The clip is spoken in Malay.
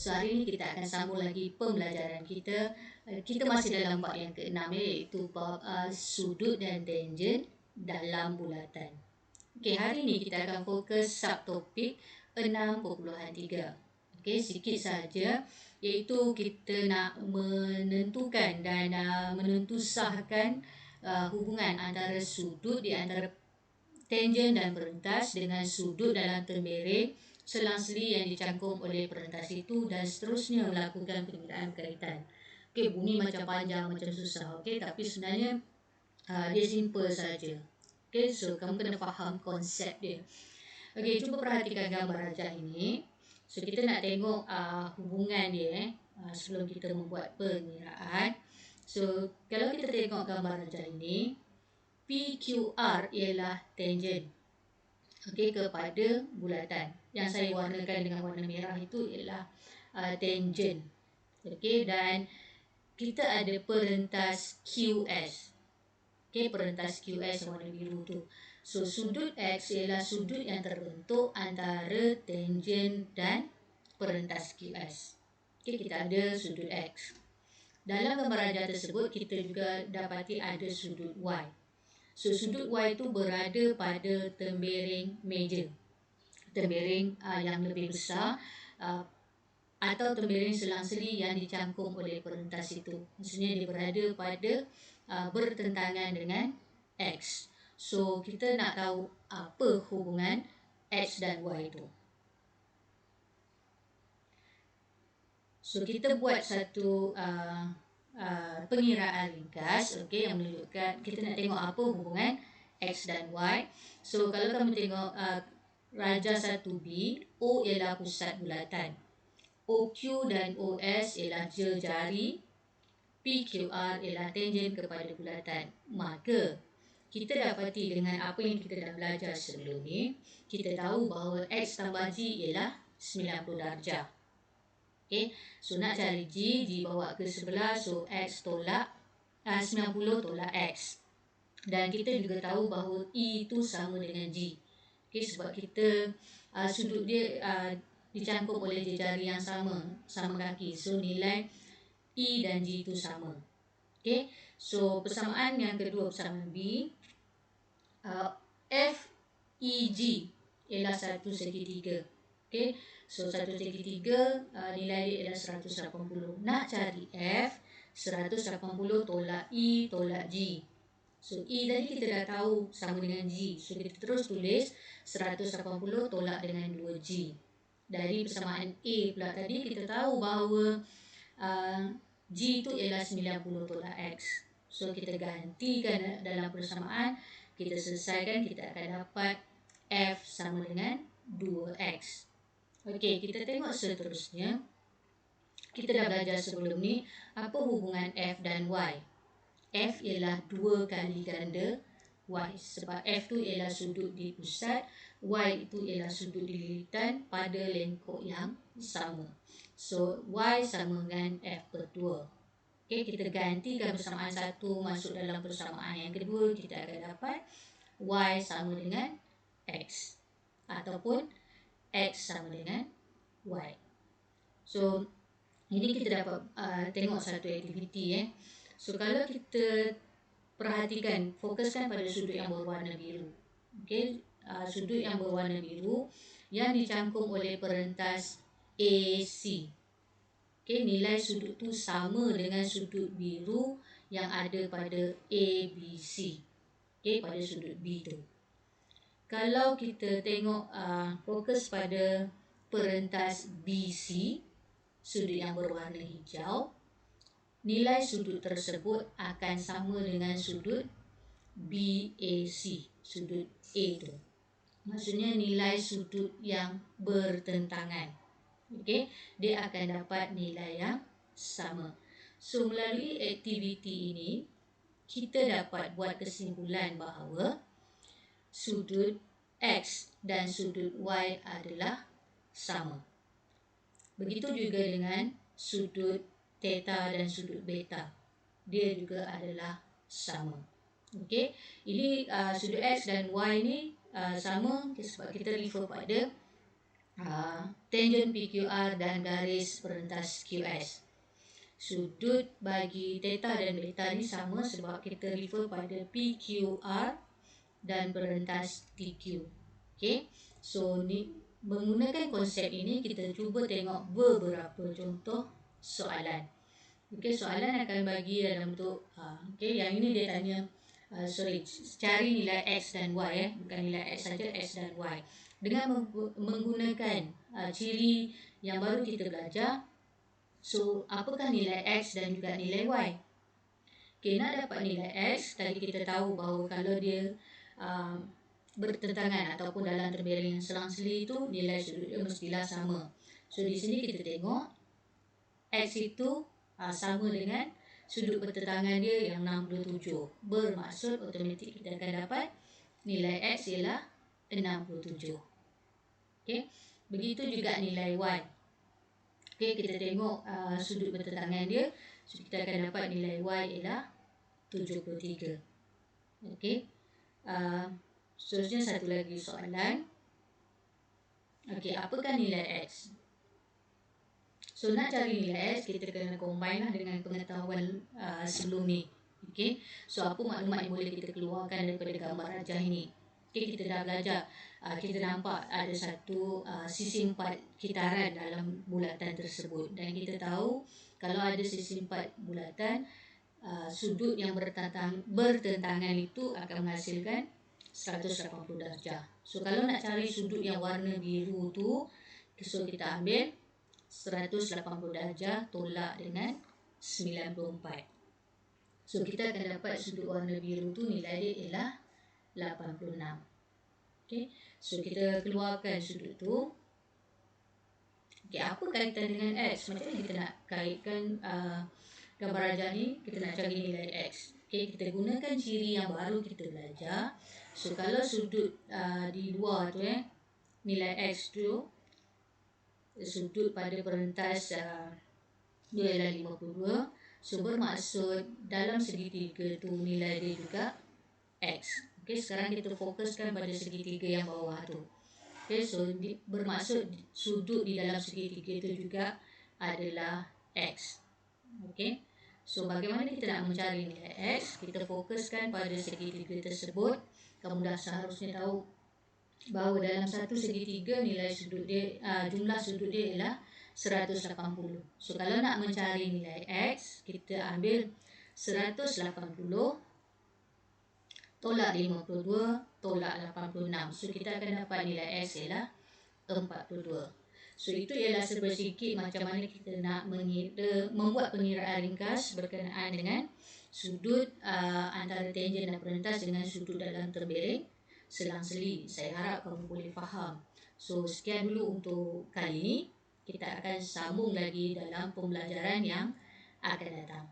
So hari ini kita akan sambung lagi pembelajaran kita. Kita masih dalam bab yang ke-6, iaitu bab sudut dan tangen dalam bulatan. Okey, hari ini kita akan fokus subtopik 6.3. Okey, sikit saja, iaitu kita nak menentukan dan menentusahkan hubungan antara sudut di antara tangen dan perentas dengan sudut dalam tembereng selang-seli yang dicangkum oleh perentas itu, dan seterusnya melakukan pengiraan berkaitan. Okey, bunyi macam panjang, macam susah. Okey, tapi sebenarnya dia simple saja. Okey, so kamu kena faham konsep dia. Okey, cuba perhatikan gambar rajah ini. So kita nak tengok hubungan dia sebelum kita membuat pengiraan. So kalau kita tengok gambar rajah ini, PQR ialah tangen, okey, kepada bulatan. Yang saya warnakan dengan warna merah itu ialah tangen. Okey, dan kita ada perentas QS. Okey, perentas QS yang warna biru tu. So sudut X ialah sudut yang terbentuk antara tangen dan perentas QS. Okey, kita ada sudut X. Dalam gambar rajah tersebut kita juga dapati ada sudut Y. So sudut Y itu berada pada tembereng meja, tembereng yang lebih besar atau tembereng selang-seli yang dicangkum oleh perentas itu. Maksudnya dia berada pada bertentangan dengan X. So kita nak tahu apa hubungan X dan Y itu. So kita buat satu pengiraan ringkas, okey, yang menunjukkan kita nak tengok apa hubungan X dan Y. So kalau kamu tengok rajah 1B, O ialah pusat bulatan, OQ dan OS ialah jari, PQR ialah tangen kepada bulatan. Maka kita dapati dengan apa yang kita dah belajar sebelum ni, kita tahu bahawa X tambah G ialah 90 darjah. Okay, so nak cari G, bawa ke sebelah, so X tolak 90 tolak X. Dan kita juga tahu bahawa E itu sama dengan G. Okay, sebab kita sudut dia dicangkup oleh jari yang sama kaki. So nilai E dan G itu sama. Okay, so persamaan yang kedua, persamaan B, FEG ialah 1/3. Okay, so 1/3 nilai dia ialah 180. Nak cari F, 180 tolak E tolak G. So E tadi kita dah tahu sama dengan G. So kita terus tulis 180 tolak dengan 2G. Dari persamaan A pula tadi kita tahu bahawa G itu ialah 90 tolak X. So kita gantikan dalam persamaan, kita selesaikan, kita akan dapat F sama dengan 2X. Okey, kita tengok seterusnya. Kita dah belajar sebelum ni apa hubungan F dan Y. F ialah 2 kali ganda Y, sebab F tu ialah sudut di pusat, Y itu ialah sudut di lilitan pada lengkuk yang sama. So Y sama dengan F per 2. Okey, kita gantikan persamaan satu masuk dalam persamaan yang kedua, kita akan dapat Y sama dengan X ataupun X sama dengan Y. So ini kita dapat tengok satu aktiviti. So kalau kita perhatikan, fokuskan pada sudut yang berwarna biru. Okey, sudut yang berwarna biru yang dicangkum oleh perentas AC. Okey, nilai sudut tu sama dengan sudut biru yang ada pada ABC. Okey, pada sudut B tu. Kalau kita tengok fokus pada perentas BC, sudut yang berwarna hijau, nilai sudut tersebut akan sama dengan sudut BAC, sudut A tu. Maksudnya nilai sudut yang bertentangan. Okey, dia akan dapat nilai yang sama. So melalui aktiviti ini, kita dapat buat kesimpulan bahawa sudut X dan sudut Y adalah sama. Begitu juga dengan sudut theta dan sudut beta, dia juga adalah sama. Okey, ini sudut X dan Y ni sama sebab kita refer pada Tangent PQR dan garis perentas QS. Sudut bagi theta dan beta ni sama sebab kita refer pada PQR dan perentas TQ. Okay, so ni menggunakan konsep ini kita cuba tengok beberapa contoh soalan. Okay, soalan akan bagi dalam bentuk okay, yang ini dia tanya cari nilai X dan Y, bukan nilai X saja, X dan Y dengan menggunakan ciri yang baru kita belajar. So apakah nilai X dan juga nilai Y? Okay, nak dapat nilai X, tadi kita tahu bahawa kalau dia bertentangan ataupun dalam terbering yang selang-seli itu, nilai sudut dia mestilah sama. So di sini kita tengok X itu sama dengan sudut bertentangan dia yang 67. Bermaksud automatik kita akan dapat nilai X ialah 67. Okay. Begitu juga nilai Y. Okay, kita tengok sudut bertentangan dia. So kita akan dapat nilai Y ialah 73. Okay. Seterusnya satu lagi soalan. Okay, apakah nilai X? So nak cari nilai X, kita kena combine lah dengan pengetahuan sebelum ni. Okay. So apa maklumat yang boleh kita keluarkan daripada gambar rajah ini? Okay, kita dah belajar. Kita nampak ada satu sisi 4 kitaran dalam bulatan tersebut. Dan kita tahu kalau ada sisi 4 bulatan, sudut yang bertentangan itu akan menghasilkan 180 darjah. So kalau nak cari sudut yang warna biru tu, so kita ambil 180 darjah tolak dengan 94. So kita akan dapat sudut warna biru tu nilai dia ialah 86. Okay. So kita keluarkan sudut tu. Okay, apa kaitan dengan X? Macam mana kita nak kaitkan gambar rajah ni? Kita nak cari nilai X. Okay, kita gunakan ciri yang baru kita belajar. So kalau sudut di luar tu nilai X tu, sudut pada perentas dia ialah 52. So bermaksud dalam segitiga tu nilai dia juga X. Okay, sekarang kita fokuskan pada segitiga yang bawah tu. Okay, so bermaksud sudut di dalam segitiga itu juga adalah X. Okay, so bagaimana kita nak mencari nilai X? Kita fokuskan pada segitiga tersebut. Kamu dah seharusnya tahu bahawa dalam satu segitiga nilai sudut dia, jumlah sudut dia ialah 180. So kalau nak mencari nilai X, kita ambil 180 tolak 52 tolak 86. So kita akan dapat nilai X ialah 42. So itu ialah sedikit macam mana kita nak membuat pengiraan ringkas berkenaan dengan sudut antara tangent dan perentas dengan sudut dalam terbering selang-seli. Saya harap kamu boleh faham. So sekian dulu untuk kali ini. Kita akan sambung lagi dalam pembelajaran yang akan datang.